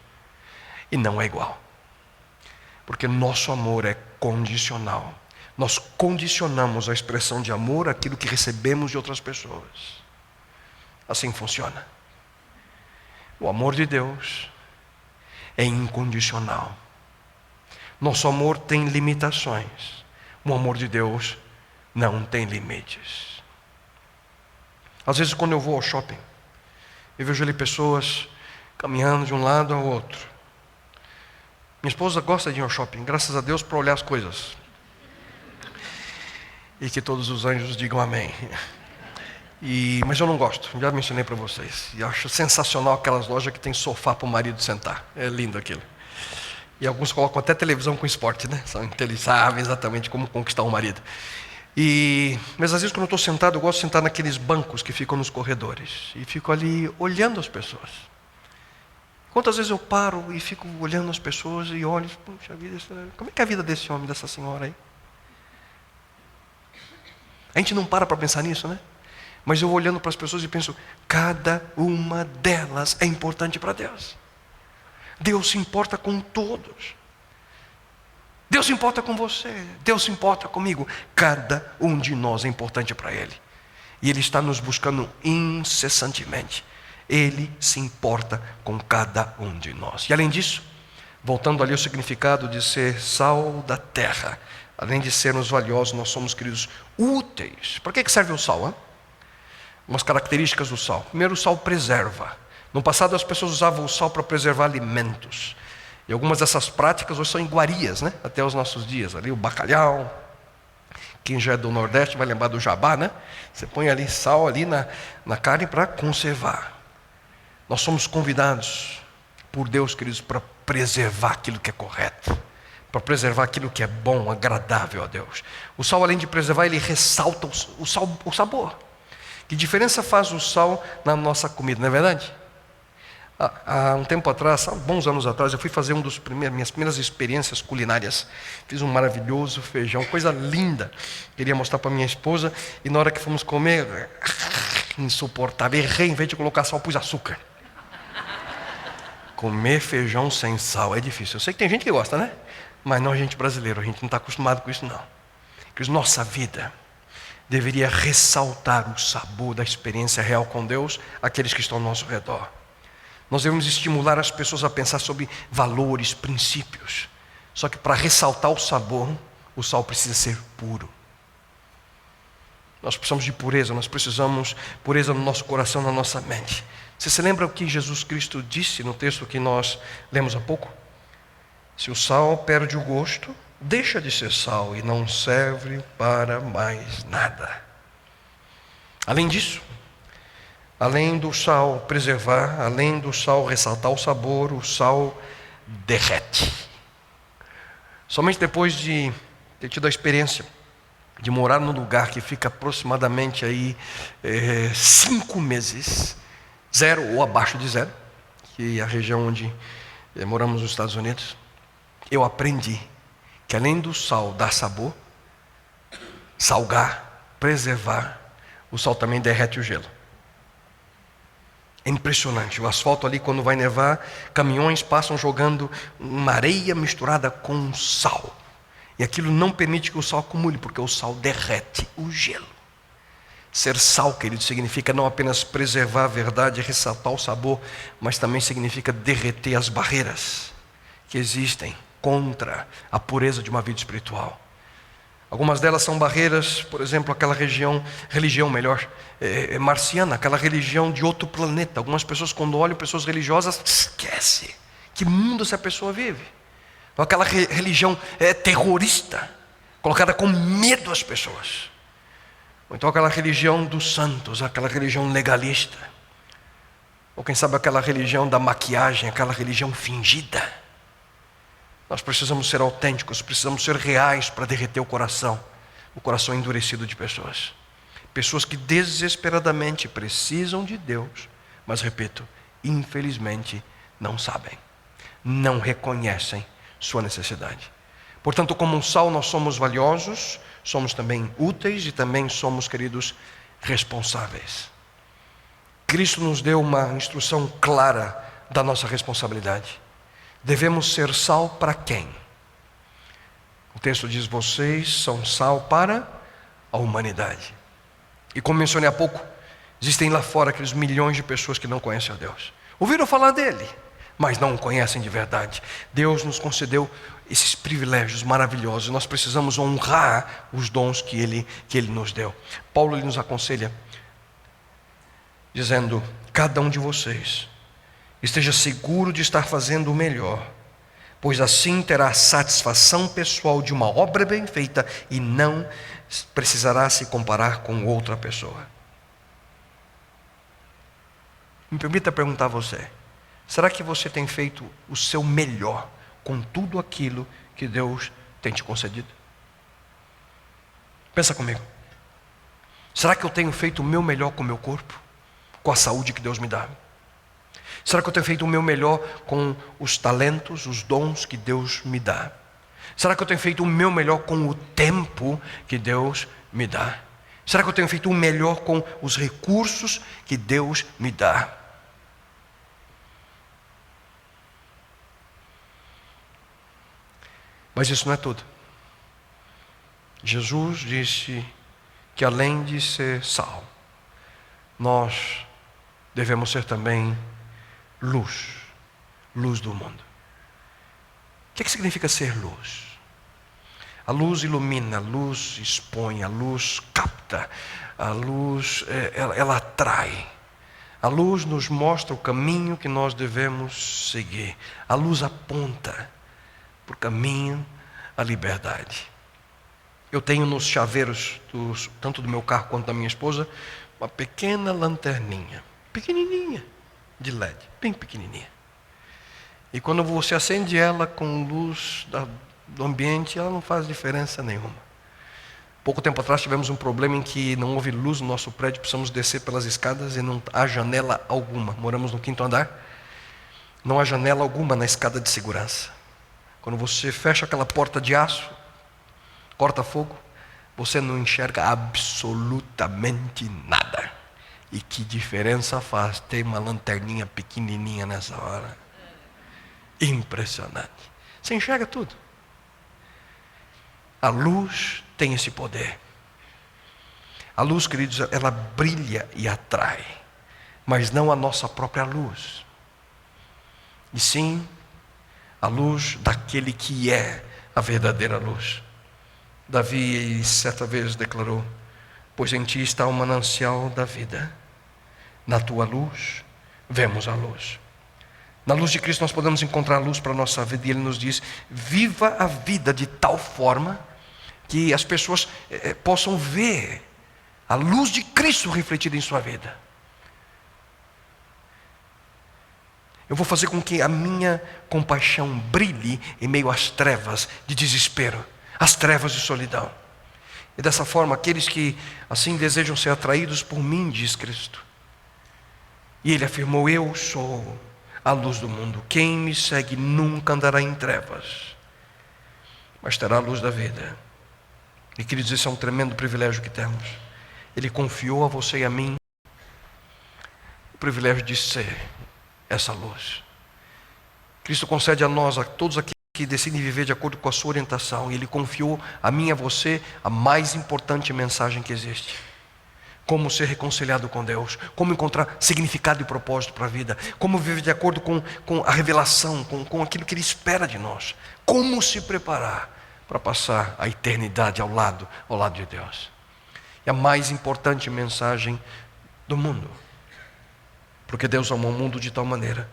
E não é igual. Porque nosso amor é condicional. Nós condicionamos a expressão de amor àquilo que recebemos de outras pessoas. Assim funciona. O amor de Deus é incondicional. Nosso amor tem limitações. O amor de Deus não tem limites. Às vezes, quando eu vou ao shopping, eu vejo ali pessoas caminhando de um lado ao outro. Minha esposa gosta de ir ao shopping, graças a Deus, para olhar as coisas. E que todos os anjos digam amém. Mas eu não gosto, já mencionei para vocês. E acho sensacional aquelas lojas que tem sofá para o marido sentar. É lindo aquilo. E alguns colocam até televisão com esporte, né? Eles sabem exatamente como conquistar um marido. Mas às vezes quando eu estou sentado, eu gosto de sentar naqueles bancos que ficam nos corredores. E fico ali olhando as pessoas. Quantas vezes eu paro e fico olhando as pessoas e olho, puxa vida, como é que é a vida desse homem, dessa senhora aí? A gente não para pensar nisso, né? Mas eu olhando para as pessoas e penso, cada uma delas é importante para Deus. Deus se importa com todos. Deus se importa com você. Deus se importa comigo. Cada um de nós é importante para Ele. E Ele está nos buscando incessantemente. Ele se importa com cada um de nós. E além disso, voltando ali ao significado de ser sal da terra, além de sermos valiosos, nós somos, queridos, úteis. Para que serve o sal? Hein? Umas características do sal. Primeiro, o sal preserva. No passado as pessoas usavam o sal para preservar alimentos. E algumas dessas práticas hoje são iguarias, né? Até os nossos dias. Ali o bacalhau. Quem já é do Nordeste vai lembrar do jabá, né? Você põe ali sal ali na carne para conservar. Nós somos convidados por Deus, queridos, para preservar aquilo que é correto. Para preservar aquilo que é bom, agradável a Deus. O sal, além de preservar, ele ressalta o sabor. Que diferença faz o sal na nossa comida, não é verdade? Há um tempo atrás, há bons anos atrás, eu fui fazer minhas primeiras experiências culinárias. Fiz um maravilhoso feijão, coisa linda. Queria mostrar para minha esposa. E na hora que fomos comer, insuportável. Errei, em vez de colocar sal, pus açúcar. Comer feijão sem sal é difícil. Eu sei que tem gente que gosta, né? Mas não a gente brasileiro, a gente não está acostumado com isso não. Porque nossa vida deveria ressaltar o sabor da experiência real com Deus, aqueles que estão ao nosso redor. Nós devemos estimular as pessoas a pensar sobre valores, princípios. Só que para ressaltar o sabor, o sal precisa ser puro. Nós precisamos de pureza, nós precisamos de pureza no nosso coração, na nossa mente. Você se lembra o que Jesus Cristo disse no texto que nós lemos há pouco? Se o sal perde o gosto, deixa de ser sal e não serve para mais nada. Além disso, além do sal preservar, além do sal ressaltar o sabor, o sal derrete. Somente depois de ter tido a experiência de morar num lugar que fica aproximadamente aí 5 meses, 0 ou abaixo de 0, que é a região onde moramos nos Estados Unidos, eu aprendi que além do sal dar sabor, salgar, preservar, o sal também derrete o gelo. É impressionante, o asfalto ali quando vai nevar, caminhões passam jogando uma areia misturada com sal. E aquilo não permite que o sal acumule, porque o sal derrete o gelo. Ser sal, querido, significa não apenas preservar a verdade e ressaltar o sabor, mas também significa derreter as barreiras que existem contra a pureza de uma vida espiritual. Algumas delas são barreiras, por exemplo, aquela religião marciana, aquela religião de outro planeta. Algumas pessoas, quando olham pessoas religiosas, esquecem que mundo essa pessoa vive. Ou aquela religião terrorista, colocada com medo às pessoas. Ou então aquela religião dos santos, aquela religião legalista. Ou quem sabe aquela religião da maquiagem, aquela religião fingida. Nós precisamos ser autênticos, precisamos ser reais para derreter o coração endurecido de pessoas. Pessoas que desesperadamente precisam de Deus, mas repito, infelizmente não sabem, não reconhecem sua necessidade. Portanto, como um sal nós somos valiosos, somos também úteis e também somos, queridos, responsáveis. Cristo nos deu uma instrução clara da nossa responsabilidade. Devemos ser sal para quem? O texto diz, vocês são sal para a humanidade. E como mencionei há pouco, existem lá fora aqueles milhões de pessoas que não conhecem a Deus. Ouviram falar dele, mas não o conhecem de verdade. Deus nos concedeu esses privilégios maravilhosos. Nós precisamos honrar os dons que Ele nos deu. Paulo ele nos aconselha, dizendo, cada um de vocês Esteja seguro de estar fazendo o melhor, pois assim terá satisfação pessoal de uma obra bem feita e não precisará se comparar com outra pessoa. Me permita perguntar a você: será que você tem feito o seu melhor com tudo aquilo que Deus tem te concedido? Pensa comigo. Será que eu tenho feito o meu melhor com o meu corpo? Com a saúde que Deus me dá? Será que eu tenho feito o meu melhor com os talentos, os dons que Deus me dá? Será que eu tenho feito o meu melhor com o tempo que Deus me dá? Será que eu tenho feito o melhor com os recursos que Deus me dá? Mas isso não é tudo. Jesus disse que além de ser sal, nós devemos ser também luz, luz do mundo. O que significa ser luz? A luz ilumina, a luz expõe, a luz capta, a luz ela atrai. A luz nos mostra o caminho que nós devemos seguir. A luz aponta para o caminho à liberdade. Eu tenho nos chaveiros, tanto do meu carro quanto da minha esposa, uma pequena lanterninha, pequenininha, de LED, bem pequenininha. E quando você acende ela com luz do ambiente, ela não faz diferença nenhuma. Pouco tempo atrás tivemos um problema em que não houve luz no nosso prédio, precisamos descer pelas escadas e não há janela alguma. Moramos no 5º andar, não há janela alguma na escada de segurança. Quando você fecha aquela porta de aço, corta fogo, você não enxerga absolutamente nada. E que diferença faz ter uma lanterninha pequenininha nessa hora? Impressionante. Você enxerga tudo. A luz tem esse poder. A luz, queridos, ela brilha e atrai, mas não a nossa própria luz, e sim a luz daquele que é a verdadeira luz. Davi certa vez declarou: pois em ti está o manancial da vida, na tua luz vemos a luz. Na luz de Cristo nós podemos encontrar luz para a nossa vida, e Ele nos diz: viva a vida de tal forma que as pessoas possam ver a luz de Cristo refletida em sua vida. Eu vou fazer com que a minha compaixão brilhe em meio às trevas de desespero, às trevas de solidão. E dessa forma, aqueles que assim desejam ser atraídos por mim, diz Cristo. E Ele afirmou: eu sou a luz do mundo. Quem me segue nunca andará em trevas, mas terá a luz da vida. E queridos, esse é um tremendo privilégio que temos. Ele confiou a você e a mim o privilégio de ser essa luz. Cristo concede a nós, a todos aqueles que decidem viver de acordo com a sua orientação, e Ele confiou a mim e a você a mais importante mensagem que existe: como ser reconciliado com Deus, como encontrar significado e propósito para a vida, como viver de acordo com a revelação, com aquilo que Ele espera de nós, como se preparar para passar a eternidade ao lado de Deus. É a mais importante mensagem do mundo, porque Deus amou o mundo de tal maneira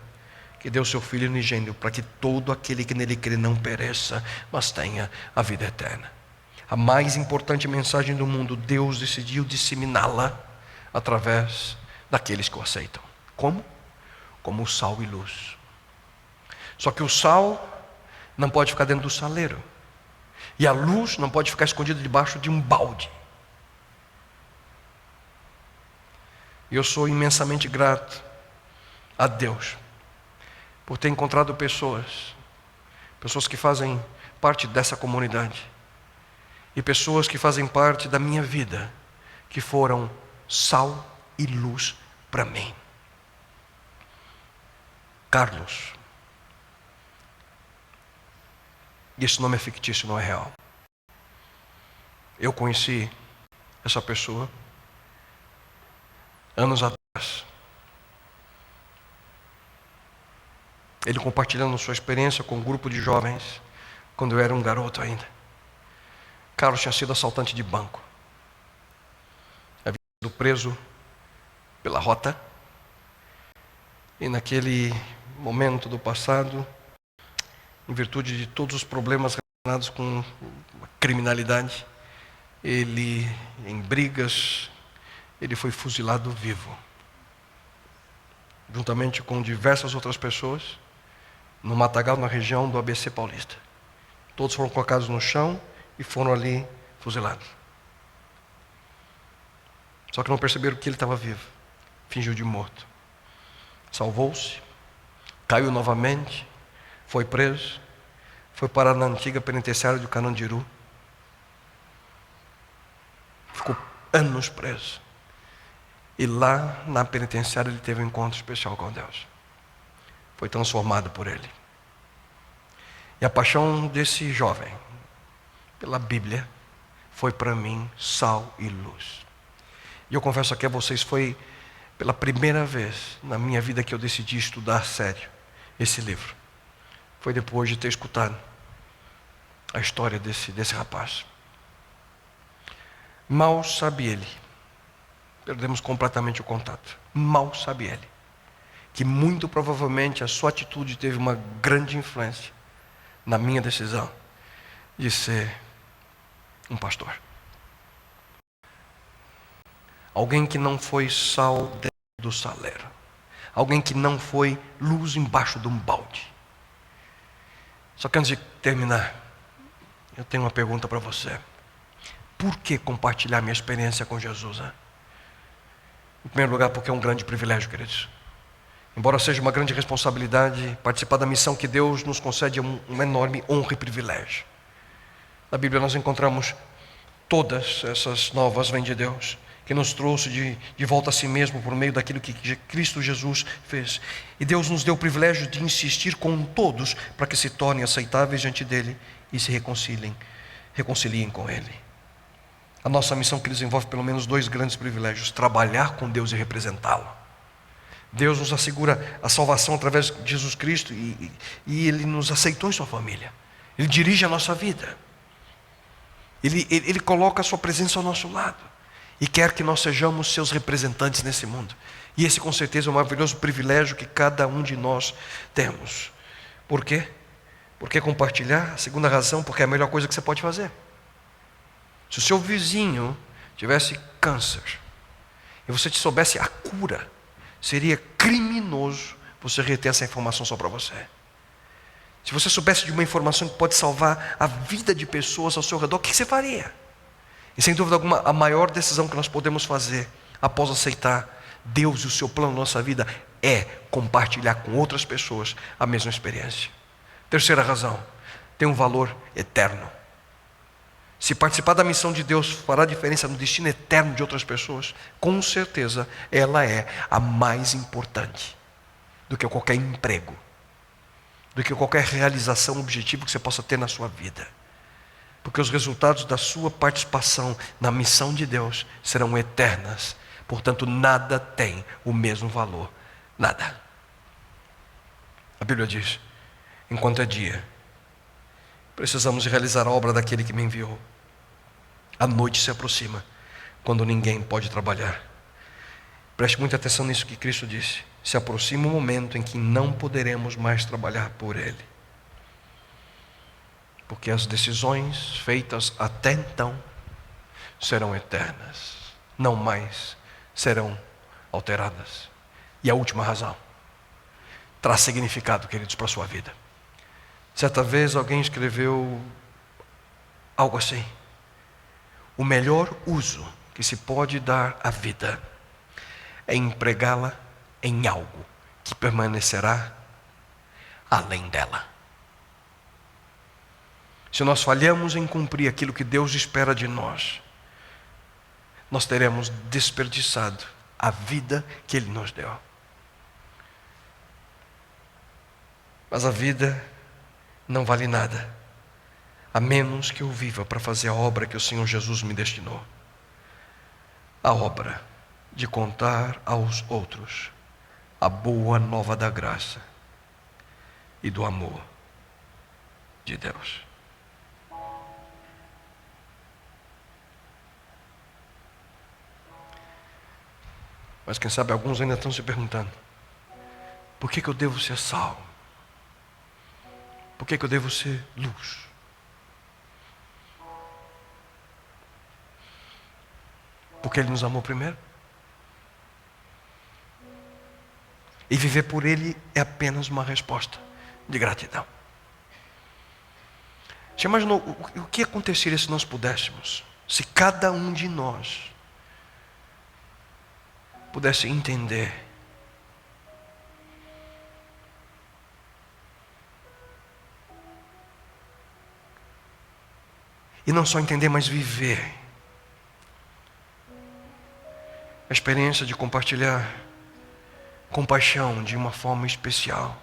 que deu seu Filho unigênito para que todo aquele que nele crê não pereça, mas tenha a vida eterna. A mais importante mensagem do mundo, Deus decidiu disseminá-la através daqueles que o aceitam. Como? Como sal e luz. Só que o sal não pode ficar dentro do saleiro, e a luz não pode ficar escondida debaixo de um balde. E eu sou imensamente grato a Deus por ter encontrado pessoas que fazem parte dessa comunidade, e pessoas que fazem parte da minha vida, que foram sal e luz para mim. Carlos. E esse nome é fictício, não é real. Eu conheci essa pessoa anos atrás. Ele compartilhando sua experiência com um grupo de jovens, quando eu era um garoto ainda. Carlos tinha sido assaltante de banco. Havia sido preso pela rota. E naquele momento do passado, em virtude de todos os problemas relacionados com a criminalidade, ele, em brigas, ele foi fuzilado vivo, juntamente com diversas outras pessoas, no matagal, na região do ABC Paulista. Todos foram colocados no chão e foram ali fuzilados. Só que não perceberam que ele estava vivo. Fingiu de morto. Salvou-se, caiu novamente, foi preso, foi parar na antiga penitenciária de Carandiru. Ficou anos preso. E lá na penitenciária ele teve um encontro especial com Deus. Foi transformado por ele. E a paixão desse jovem pela Bíblia foi para mim sal e luz. E eu confesso aqui a vocês, foi pela primeira vez na minha vida que eu decidi estudar a sério esse livro. Foi depois de ter escutado a história desse rapaz. Mal sabe ele, perdemos completamente o contato, mal sabe ele, que muito provavelmente a sua atitude teve uma grande influência na minha decisão de ser um pastor. Alguém que não foi sal dentro do saleiro. Alguém que não foi luz embaixo de um balde. Só que antes de terminar, eu tenho uma pergunta para você. Por que compartilhar minha experiência com Jesus? Em primeiro lugar, porque é um grande privilégio, queridos. Embora seja uma grande responsabilidade, participar da missão que Deus nos concede é uma enorme honra e privilégio. Na Bíblia nós encontramos todas essas novas vêm de Deus, que nos trouxe de volta a si mesmo por meio daquilo que Cristo Jesus fez. E Deus nos deu o privilégio de insistir com todos para que se tornem aceitáveis diante dEle e se reconciliem com Ele. A nossa missão, que envolve pelo menos dois grandes privilégios: trabalhar com Deus e representá-lo. Deus nos assegura a salvação através de Jesus Cristo e Ele nos aceitou em sua família. Ele dirige a nossa vida. Ele coloca a sua presença ao nosso lado e quer que nós sejamos seus representantes nesse mundo. E esse, com certeza, é um maravilhoso privilégio que cada um de nós temos. Por quê? Por que compartilhar? A segunda razão, porque é a melhor coisa que você pode fazer. Se o seu vizinho tivesse câncer e você soubesse a cura, seria criminoso você reter essa informação só para você. Se você soubesse de uma informação que pode salvar a vida de pessoas ao seu redor, o que você faria? E sem dúvida alguma, a maior decisão que nós podemos fazer após aceitar Deus e o seu plano na nossa vida é compartilhar com outras pessoas a mesma experiência. Terceira razão, tem um valor eterno. Se participar da missão de Deus fará diferença no destino eterno de outras pessoas, com certeza ela é a mais importante do que qualquer emprego, do que qualquer realização, objetivo que você possa ter na sua vida. Porque os resultados da sua participação na missão de Deus serão eternas. Portanto, nada tem o mesmo valor. Nada. A Bíblia diz: enquanto é dia, precisamos realizar a obra daquele que me enviou. A noite se aproxima, quando ninguém pode trabalhar. Preste muita atenção nisso que Cristo disse. Se aproxima o momento em que não poderemos mais trabalhar por Ele. Porque as decisões feitas até então serão eternas, não mais serão alteradas. E a última razão traz significado, queridos, para a sua vida. Certa vez alguém escreveu algo assim: o melhor uso que se pode dar à vida é empregá-la em algo que permanecerá além dela. Se nós falhamos em cumprir aquilo que Deus espera de nós, nós teremos desperdiçado a vida que Ele nos deu. Mas a vida não vale nada, a menos que eu viva para fazer a obra que o Senhor Jesus me destinou. A obra de contar aos outros a boa nova da graça e do amor de Deus. Mas quem sabe alguns ainda estão se perguntando: Por que eu devo ser sal? Por que eu devo ser luz? Porque Ele nos amou primeiro. E viver por Ele é apenas uma resposta de gratidão. Você imaginou o que aconteceria se nós pudéssemos, se cada um de nós pudesse entender e não só entender, mas viver a experiência de compartilhar compaixão de uma forma especial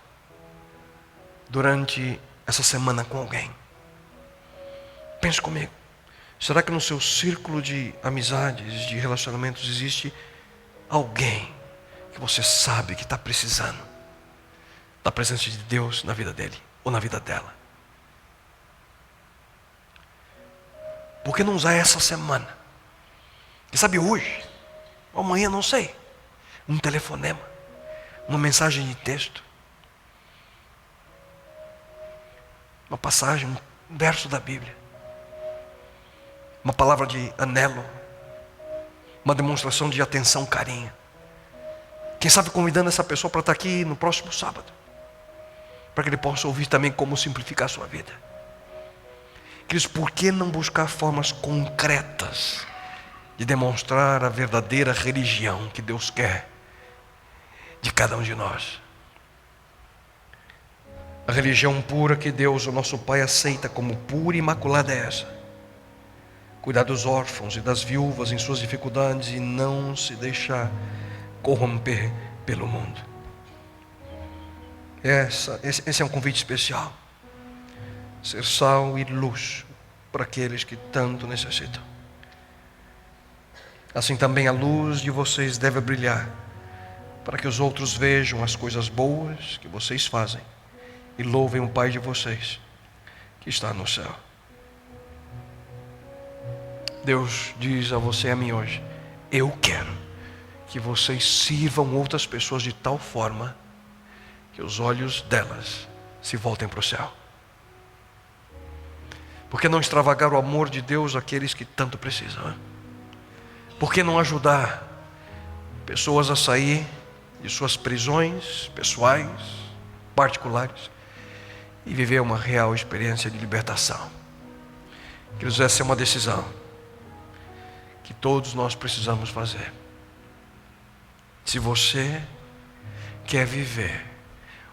durante essa semana com alguém. Pense comigo. Será que no seu círculo de amizades, de relacionamentos, existe alguém que você sabe que está precisando da presença de Deus na vida dele ou na vida dela? Por que não usar essa semana? Quem sabe hoje, ou amanhã, não sei, um telefonema, uma mensagem de texto, uma passagem, um verso da Bíblia, uma palavra de anelo, uma demonstração de atenção, carinho. Quem sabe convidando essa pessoa para estar aqui no próximo sábado, para que ele possa ouvir também como simplificar a sua vida. Queridos, por que não buscar formas concretas de demonstrar a verdadeira religião que Deus quer de cada um de nós? A religião pura que Deus, o nosso Pai, aceita como pura e imaculada é essa: cuidar dos órfãos e das viúvas em suas dificuldades e não se deixar corromper pelo mundo. Esse é um convite especial. Ser sal e luz para aqueles que tanto necessitam. Assim também a luz de vocês deve brilhar, para que os outros vejam as coisas boas que vocês fazem e louvem o Pai de vocês que está no céu. Deus diz a você e a mim hoje: eu quero que vocês sirvam outras pessoas de tal forma que os olhos delas se voltem para o céu. Por que não extravagar o amor de Deus àqueles que tanto precisam? Por que não ajudar pessoas a sair de suas prisões pessoais, particulares, e viver uma real experiência de libertação? Queridos, essa é uma decisão que todos nós precisamos fazer. Se você quer viver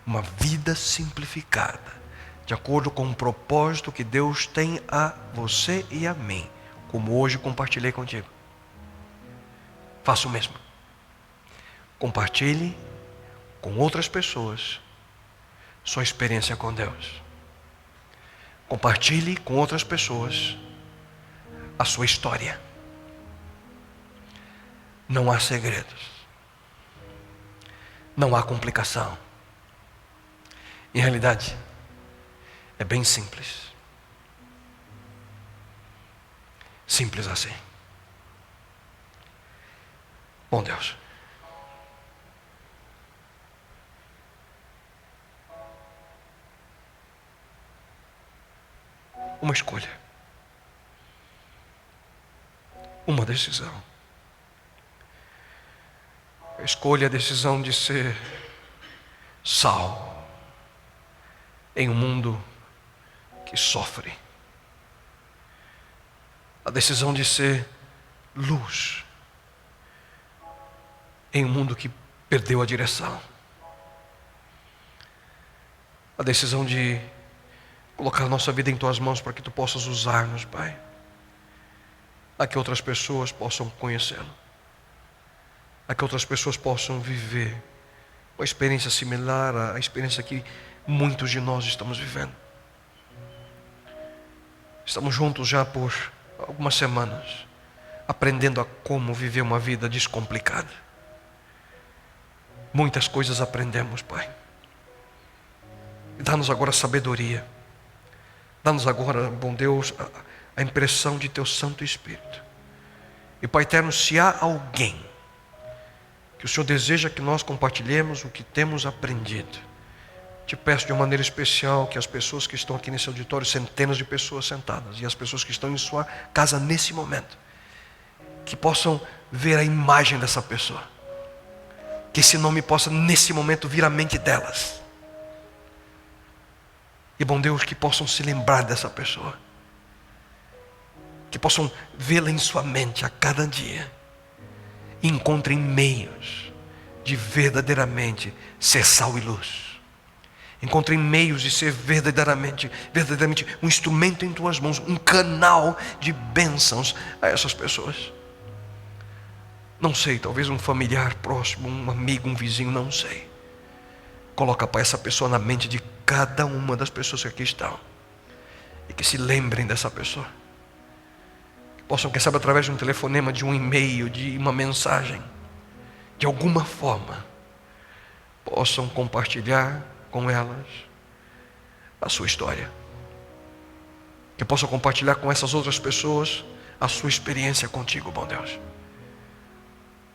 uma vida simplificada, de acordo com o propósito que Deus tem a você e a mim, como hoje compartilhei contigo, faça o mesmo. Compartilhe com outras pessoas sua experiência com Deus. Compartilhe com outras pessoas a sua história. Não há segredos. Não há complicação. Em realidade, é bem simples. Simples assim. Bom Deus, uma escolha, uma decisão. Escolha a decisão de ser sal em um mundo que sofre. A decisão de ser luz em um mundo que perdeu a direção. A decisão de colocar a nossa vida em tuas mãos para que tu possas usar-nos, Pai, a que outras pessoas possam conhecê-lo, a que outras pessoas possam viver uma experiência similar à experiência que muitos de nós estamos vivendo. Estamos juntos já por algumas semanas, aprendendo a como viver uma vida descomplicada. Muitas coisas aprendemos, Pai. Dá-nos agora sabedoria. Dá-nos agora, bom Deus, a impressão de Teu Santo Espírito. E Pai eterno, se há alguém que o Senhor deseja que nós compartilhemos o que temos aprendido. Te peço de uma maneira especial que as pessoas que estão aqui nesse auditório, centenas de pessoas sentadas, e as pessoas que estão em sua casa nesse momento, que possam ver a imagem dessa pessoa, que esse nome possa nesse momento vir à mente delas, e bom Deus, que possam se lembrar dessa pessoa, que possam vê-la em sua mente a cada dia, e encontrem meios de verdadeiramente ser sal e luz. Encontrem meios de ser verdadeiramente um instrumento em tuas mãos, um canal de bênçãos a essas pessoas. Não sei, talvez um familiar próximo, um amigo, um vizinho, não sei. Coloca, Pai, essa pessoa na mente de cada uma das pessoas que aqui estão, e que se lembrem dessa pessoa, que possam, quem sabe, através de um telefonema, de um e-mail, de uma mensagem, de alguma forma, possam compartilhar com elas a sua história, que possam compartilhar com essas outras pessoas a sua experiência contigo, bom Deus.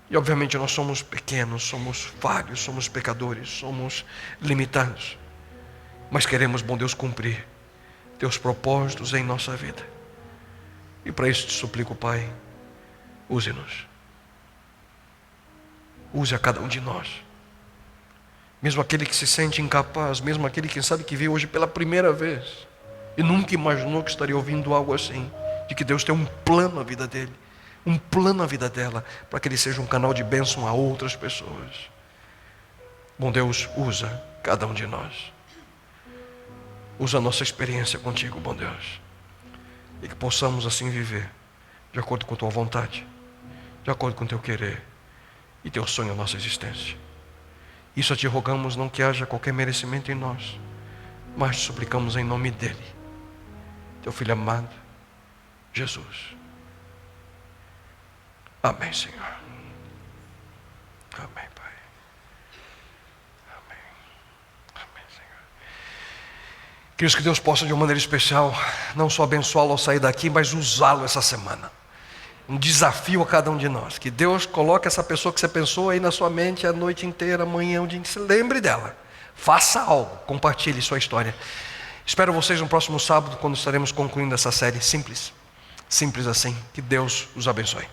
E obviamente nós somos pequenos, somos falhos, somos pecadores, somos limitados, mas queremos, bom Deus, cumprir teus propósitos em nossa vida. E para isso te suplico, Pai, use-nos, use a cada um de nós, mesmo aquele que se sente incapaz, mesmo aquele que sabe que veio hoje pela primeira vez e nunca imaginou que estaria ouvindo algo assim, de que Deus tem um plano na vida dele, um plano na vida dela, para que ele seja um canal de bênção a outras pessoas. Bom Deus, usa cada um de nós, usa a nossa experiência contigo, bom Deus, e que possamos assim viver de acordo com tua vontade, de acordo com teu querer e teu sonho na nossa existência. Isso te rogamos, não que haja qualquer merecimento em nós, mas te suplicamos em nome dele, teu Filho amado, Jesus. Amém, Senhor. Amém, Pai. Amém. Amém, Senhor. Queridos, que Deus possa de uma maneira especial, não só abençoá-lo ao sair daqui, mas usá-lo essa semana. Um desafio a cada um de nós, que Deus coloque essa pessoa que você pensou aí na sua mente a noite inteira, amanhã, o dia inteiro, se lembre dela, faça algo, compartilhe sua história. Espero vocês no próximo sábado, quando estaremos concluindo essa série simples assim. Que Deus os abençoe.